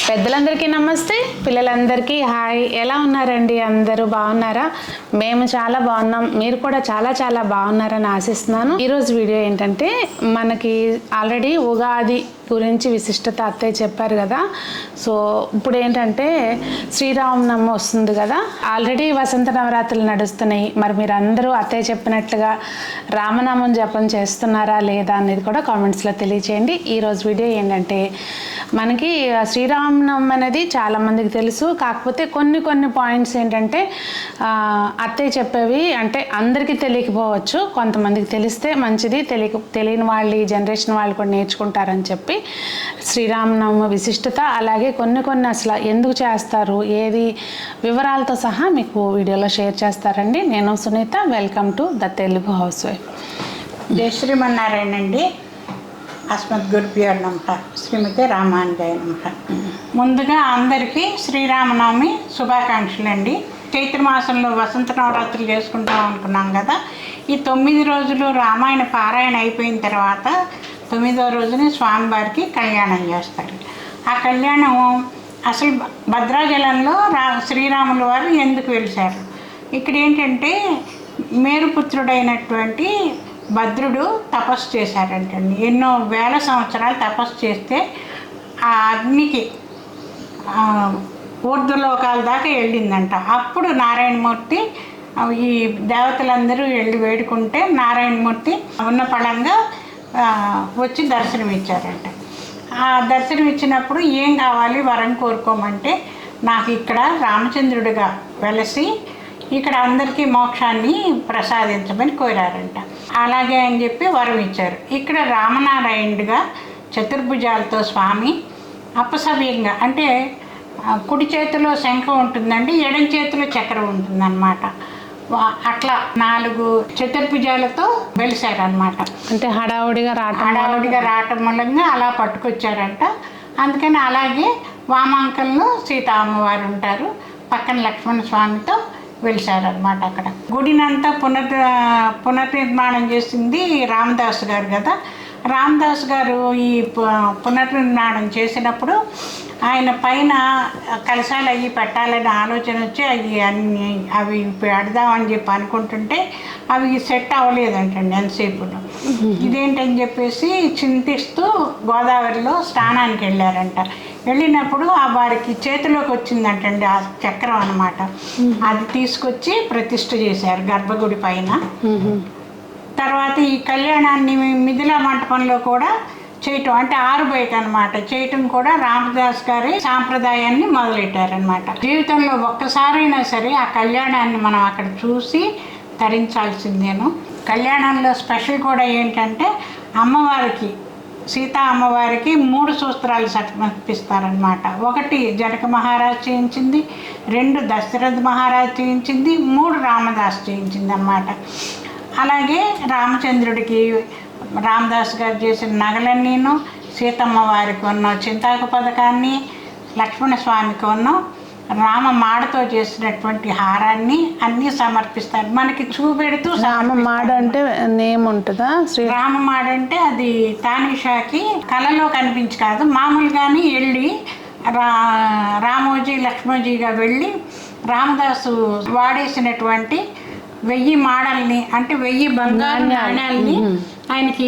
పెద్దలందరికీ నమస్తే, పిల్లలందరికీ హాయ్. ఎలా ఉన్నారండి? అందరూ బాగున్నారా? మేము చాలా బాగున్నాం. మీరు కూడా చాలా చాలా బాగున్నారని ఆశిస్తున్నాను. ఈరోజు వీడియో ఏంటంటే, మనకి ఆల్రెడీ ఉగాది గురించి విశిష్టత అత్తయ్య చెప్పారు కదా. సో ఇప్పుడు ఏంటంటే శ్రీరామనవమి వస్తుంది కదా. ఆల్రెడీ వసంత నవరాత్రులు నడుస్తున్నాయి. మరి మీరు అందరూ అత్తయ్య చెప్పినట్లుగా రామనామం జపం చేస్తున్నారా లేదా అనేది కూడా కామెంట్స్లో తెలియచేయండి. ఈరోజు వీడియో ఏంటంటే, మనకి శ్రీరామనవమి అనేది చాలామందికి తెలుసు. కాకపోతే కొన్ని పాయింట్స్ ఏంటంటే అత్తయ్య చెప్పేవి అంటే అందరికీ తెలియకపోవచ్చు, కొంతమందికి తెలిస్తే మంచిది. తెలియని వాళ్ళు ఈ జనరేషన్ వాళ్ళు కూడా నేర్చుకుంటారని చెప్పి శ్రీరామనవమి విశిష్టత, అలాగే కొన్ని అసలు ఎందుకు చేస్తారు, ఏది వివరాలతో సహా మీకు వీడియోలో షేర్ చేస్తారండి. నేను Sunitha, welcome to the Telugu house wife. జై శ్రీమన్నారాయణ అండి. అస్మద్ గురుభ్యో నమః. శ్రీమతి రామానుజాయ నమః. ముందుగా అందరికీ శ్రీరామనవమి శుభాకాంక్షలు అండి. చైత్ర మాసంలో వసంత నవరాత్రులు చేసుకుంటాం అనుకున్నాం కదా. ఈ 9 రోజులు రామాయణ పారాయణ అయిపోయిన తర్వాత 9వ రోజున స్వామివారికి కళ్యాణం చేస్తారు. ఆ కళ్యాణం అసలు భద్రాచలంలో శ్రీరాముల వారు ఎందుకు వెలిశారు? ఇక్కడ ఏంటంటే మేరుపుత్రుడైనటువంటి భద్రుడు తపస్సు చేశారంటండి. ఎన్నో వేల సంవత్సరాలు తపస్సు చేస్తే ఆ అగ్నికి ఊర్ధ్వలోకాల దాకా వెళ్ళిందంట. అప్పుడు నారాయణమూర్తి ఈ దేవతలందరూ వెళ్ళి వేడుకుంటే నారాయణమూర్తి ఉన్న పళంగా వచ్చి దర్శనం ఇచ్చారంట. ఆ దర్శనం ఇచ్చినప్పుడు ఏం కావాలి వరం కోరుకోమంటే, నాకు ఇక్కడ రామచంద్రుడిగా వెలసి ఇక్కడ అందరికీ మోక్షాన్ని ప్రసాదించమని కోరారంట. అలాగే అని చెప్పి వరం ఇచ్చారు. ఇక్కడ రామనారాయణుడిగా చతుర్భుజాలతో స్వామి అపసవ్యంగా, అంటే కుడి చేతిలో శంఖం ఉంటుందండి, ఎడం చేతిలో చక్రం ఉంటుందన్నమాట. అట్లా 4 చతుర్భుజాలతో వెలిశారనమాట. అంటే హడావుడిగా రావటం మూలంగా అలా పట్టుకొచ్చారంట. అందుకని అలాగే వామాంకంలో సీతా అమ్మవారు ఉంటారు, పక్కన లక్ష్మణ స్వామితో వెలిశారనమాట. అక్కడ గుడినంతా పునర్నిర్మాణం చేసింది రామదాసు గారు కదా. రామదాస్ గారు ఈ పునర్నిర్మాణం చేసినప్పుడు ఆయన పైన కలశాలు అవి పెట్టాలని ఆలోచన వచ్చి అవి పెడదామని చెప్పి అనుకుంటుంటే అవి సెట్ అవ్వలేదంటండి ఎంతసేపులో. ఇదేంటని చెప్పేసి చింతిస్తూ గోదావరిలో స్నానానికి వెళ్ళారంట. వెళ్ళినప్పుడు వారికి చేతిలోకి వచ్చిందంటండి ఆ చక్రం అనమాట. అది తీసుకొచ్చి ప్రతిష్ఠ చేశారు గర్భగుడి పైన. తర్వాత ఈ కళ్యాణాన్ని మిథిలా మంటపంలో కూడా చేయటం, అంటే ఆరుబయట అనమాట చేయటం కూడా రామదాస్ గారి సాంప్రదాయాన్ని మొదలెట్టారనమాట. జీవితంలో ఒక్కసారైనా సరే ఆ కళ్యాణాన్ని మనం అక్కడ చూసి తరించాల్సిందేను. కళ్యాణంలో స్పెషల్ కూడా ఏంటంటే అమ్మవారికి, సీతా అమ్మవారికి 3 సూత్రాలు సమర్పిస్తారనమాట. 1 జనక మహారాజ్ చేయించింది, 2 దశరథ మహారాజ్ చేయించింది, 3 రామదాస్ చేయించింది అన్నమాట. అలాగే రామచంద్రుడికి రామదాస్ గారు చేసిన నగలన్నీను, సీతమ్మ వారికి ఉన్న చింతాకు పథకాన్ని, లక్ష్మణ స్వామికి ఉన్న రామ మాడతో చేసినటువంటి హారాన్ని అన్నీ సమర్పిస్తారు. మనకి చూపెడుతూ రామమాడ అంటే నేమ్ ఉంటుందా? రామమాడ అంటే అది తానీషాకి కళలో కనిపించి కాదు, మామూలుగానే వెళ్ళి రామోజీ లక్ష్మోజీగా వెళ్ళి రామదాసు వాడేసినటువంటి 1000 మాడల్ని, అంటే 1000 బంగారు నాణ్యాలని ఆయనకి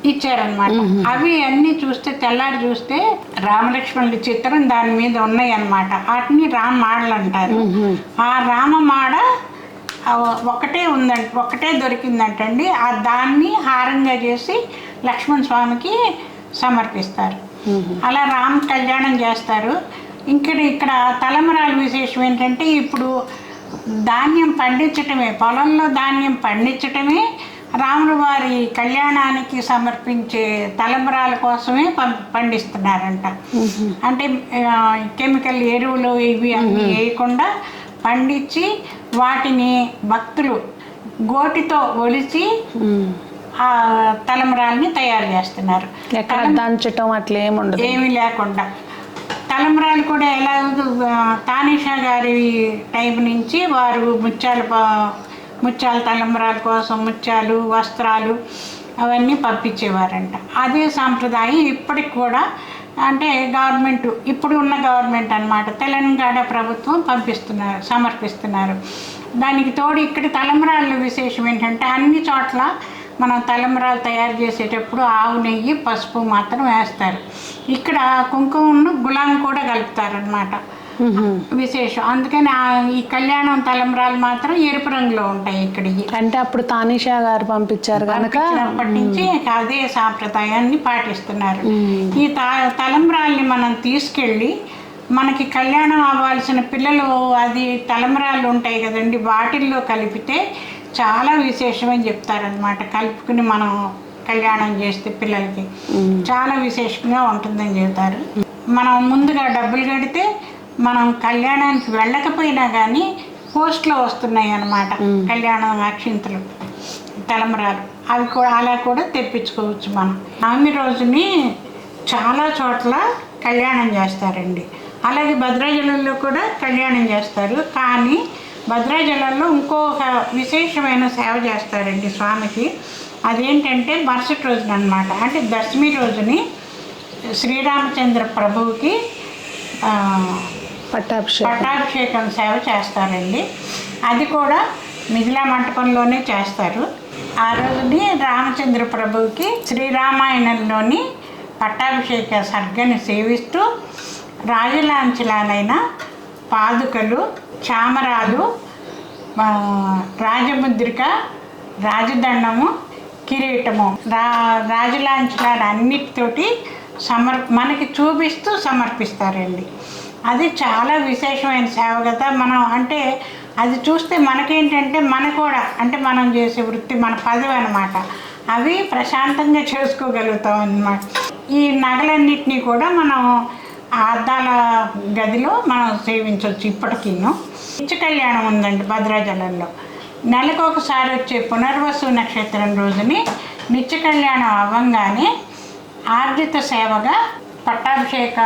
ఇచ్చారనమాట. అవి అన్నీ చూస్తే తెల్లారి చూస్తే రామలక్ష్మణుడి చిత్రం దాని మీద ఉన్నాయి అన్నమాట. వాటిని రామమాడలు అంటారు. ఆ రామమాడ ఒకటే దొరికిందంటండి. దాన్ని హారంగా చేసి లక్ష్మణ స్వామికి సమర్పిస్తారు. అలా రామ కళ్యాణం చేస్తారు. ఇక్కడ తలంబరాల విశేషం ఏంటంటే, ఇప్పుడు ధాన్యం పండించటమే, పొలంలో ధాన్యం పండించటమే రాముల వారి కళ్యాణానికి సమర్పించే తలంబరాల కోసమే పండిస్తున్నారంట. అంటే కెమికల్ ఎరువులు ఇవి అన్నీ వేయకుండా పండించి వాటిని భక్తులు గోటితో ఒలిచి ఆ తలంబరాలని తయారు చేస్తున్నారు. దంచటం అట్లా ఏమీ లేకుండా. తలంబరాలు కూడా ఎలా, తానీషా గారి టైం నుంచి వారు ముత్యాల తలంబరాల కోసం ముత్యాలు, వస్త్రాలు అవన్నీ పంపించేవారంట. అదే సాంప్రదాయం ఇప్పటికి కూడా అంటే గవర్నమెంట్ ఇప్పుడు ఉన్న గవర్నమెంట్ అన్నమాట, తెలంగాణ ప్రభుత్వం సమర్పిస్తున్నారు. దానికి తోడు ఇక్కడ తలంబ్రాల విశేషం ఏంటంటే అన్ని చోట్ల మనం తలంబ్రాలు తయారు చేసేటప్పుడు ఆవు నెయ్యి పసుపు మాత్రం వేస్తారు. ఇక్కడ కుంకుమను గులాం కూడా కలుపుతారనమాట, విశేషం. అందుకని ఈ కళ్యాణం తలంబ్రాలు మాత్రం ఎరుపు రంగులో ఉంటాయి ఇక్కడికి. అంటే అప్పుడు తానిషా గారు పంపించారు కనుక అప్పటి నుంచి అదే సాంప్రదాయాన్ని పాటిస్తున్నారు. ఈ తలంబ్రాల్ని మనం తీసుకెళ్ళి మనకి కళ్యాణం అవ్వాల్సిన పిల్లలు అది తలంబ్రాలు ఉంటాయి కదండి, వాటిల్లో కలిపితే చాలా విశేషమని చెప్తారనమాట. కలుపుకుని మనం కళ్యాణం చేస్తే పిల్లలకి చాలా విశేషంగా ఉంటుందని చెప్తారు. మనం ముందుగా డబ్బులు కడితే మనం కళ్యాణానికి వెళ్ళకపోయినా కానీ పోస్ట్లో వస్తున్నాయి అన్నమాట కళ్యాణం అక్షింతలు తలంబ్రాలు. అవి కూడా అలా కూడా తెప్పించుకోవచ్చు మనం. నవమి రోజుని చాలా చోట్ల కళ్యాణం చేస్తారండి. అలాగే భద్రాచలంలో కూడా కళ్యాణం చేస్తారు. కానీ భద్రాచలంలో ఇంకొక విశేషమైన సేవ చేస్తారండి స్వామికి. అదేంటంటే మరుసటి రోజున అనమాట, అంటే దశమి రోజుని శ్రీరామచంద్ర ప్రభువుకి పట్టాభిషేకం సేవ చేస్తారండి. అది కూడా మిథిలా మంటపంలోనే చేస్తారు. ఆ రోజుని రామచంద్ర ప్రభువుకి శ్రీరామాయణంలోని పట్టాభిషేక సర్గని సేవిస్తూ రాజలాంఛనాలైన పాదుకలు, చామరాలు, రాజముద్రిక, రాజదండము, కిరీటము, రాజలాంఛనాలు అన్నిటితోటి మనకి చూపిస్తూ సమర్పిస్తారండి. అది చాలా విశేషమైన సేవ కదా. మనం అంటే అది చూస్తే మనకేంటంటే మన కూడా అంటే మనం చేసే వృత్తి మన పదవి అనమాట, అవి ప్రశాంతంగా చేసుకోగలుగుతాం అన్నమాట. ఈ నగలన్నిటినీ కూడా మనం అద్దాల గదిలో మనం సేవించవచ్చు. ఇప్పటికీను నిత్య కళ్యాణం ఉందండి భద్రాచలంలో. నెలకు ఒకసారి వచ్చే పునర్వసు నక్షత్రం రోజుని నిత్య కళ్యాణం అవ్వంగానే ఆర్జిత సేవగా పట్టాభిషేక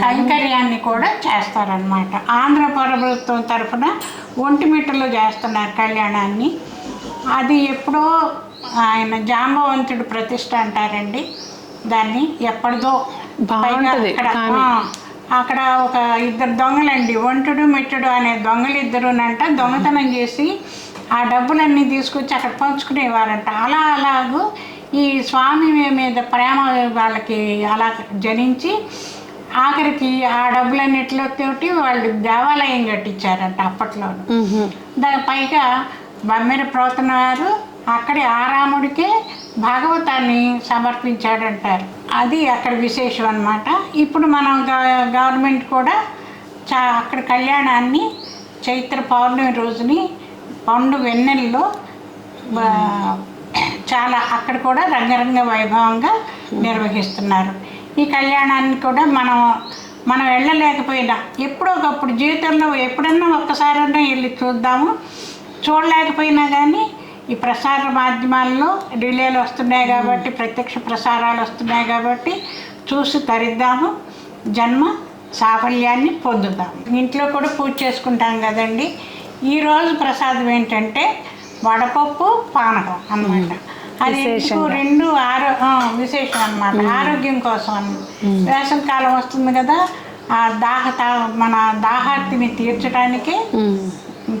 కైంకర్యాన్ని కూడా చేస్తారనమాట. ఆంధ్ర ప్రభుత్వం తరఫున ఒంటిమిట్టలో చేస్తున్నారు కళ్యాణాన్ని. అది ఎప్పుడో ఆయన జాంబవంతుడు ప్రతిష్ట అంటారండి దాన్ని, ఎప్పటిదో. అక్కడ ఒక ఇద్దరు దొంగలండి, ఒంటుడు మిట్టుడు అనే దొంగలు ఇద్దరునంట దొంగతనం చేసి ఆ డబ్బులన్నీ తీసుకొచ్చి అక్కడ పంచుకునేవారంట. అలాగూ ఈ స్వామి మీద ప్రేమ వాళ్ళకి అలా జనించి ఆఖరికి ఆ డబ్బులన్నిటితోటి వాళ్ళు దేవాలయం కట్టించారంట అప్పట్లో. దాని పైగా బమ్మెర ప్రోతన వారు అక్కడి ఆ రాముడికే భాగవతాన్ని సమర్పించాడంటారు. అది అక్కడ విశేషం అన్నమాట. ఇప్పుడు మనం గవర్నమెంట్ కూడా అక్కడ కళ్యాణాన్ని చైత్ర పౌర్ణమి రోజుని పండు వెన్నెల్లో చాలా అక్కడ కూడా రంగరంగ వైభవంగా నిర్వహిస్తున్నారు. ఈ కళ్యాణాన్ని కూడా మనం వెళ్ళలేకపోయినా ఎప్పుడో ఒకప్పుడు జీవితంలో ఎప్పుడన్నా ఒక్కసారైనా వెళ్ళి చూద్దాము. చూడలేకపోయినా కానీ ఈ ప్రసార మాధ్యమాల్లో రిలేలు వస్తున్నాయి కాబట్టి, ప్రత్యక్ష ప్రసారాలు వస్తున్నాయి కాబట్టి చూసి తరిద్దాము, జన్మ సాఫల్యాన్ని పొందుదాము. ఇంట్లో కూడా పూజ చేసుకుంటాం కదండి. ఈరోజు ప్రసాదం ఏంటంటే వడపప్పు పానకం అన్నమాట. అది రెండు విశేషం అన్నమాట, ఆరోగ్యం కోసం అన్నమాట. వేసవికాలం వస్తుంది కదా, ఆ మన దాహార్తిని తీర్చడానికి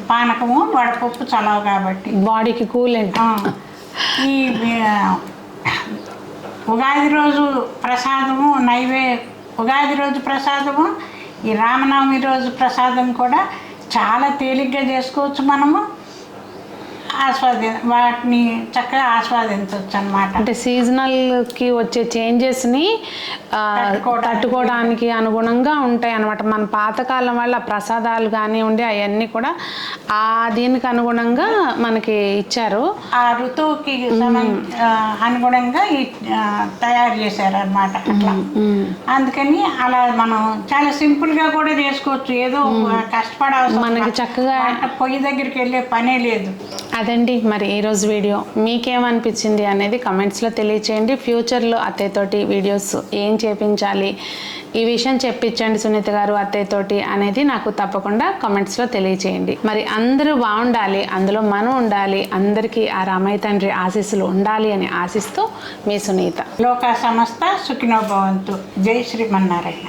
పానకము వడపప్పు చలవ కాబట్టి బాడీకి కూల్. ఈ ఉగాది రోజు ప్రసాదము ఉగాది రోజు ప్రసాదము, ఈ రామనవమి రోజు ప్రసాదం కూడా చాలా తేలిగ్గా చేసుకోవచ్చు. మనము వాటిని చక్కగా ఆస్వాదించవచ్చు అన్నమాట. అంటే సీజనల్కి వచ్చే చేంజెస్ని తట్టుకోవడానికి అనుగుణంగా ఉంటాయి అన్నమాట. మన పాతకాలం వల్ల ప్రసాదాలు కానివ్వండి అవన్నీ కూడా దీనికి అనుగుణంగా మనకి ఇచ్చారు. ఆ ఋతువుకి అనుగుణంగా తయారు చేశారు అన్నమాట. అట్లా అందుకని అలా మనం చాలా సింపుల్గా కూడా చేసుకోవచ్చు. ఏదో కష్టపడాల్సి మనకి చక్కగా పొయ్యి దగ్గరికి వెళ్ళే పనే లేదు. అదండి మరి ఈరోజు వీడియో మీకేమనిపించింది అనేది కమెంట్స్లో తెలియచేయండి. ఫ్యూచర్లో అత్తయ్యతోటి వీడియోస్ ఏం చేపించాలి, ఈ విషయం చెప్పించండి సునీత గారు అత్తయ్యతోటి అనేది నాకు తప్పకుండా కమెంట్స్లో తెలియచేయండి. మరి అందరూ బాగుండాలి, అందులో మనం ఉండాలి, అందరికీ ఆ రామయ్య తండ్రి ఆశీస్సులు ఉండాలి అని ఆశిస్తూ మీ సునీత. లోకా సమస్త సుఖినో భవంతు. జై శ్రీమన్నారాయణ.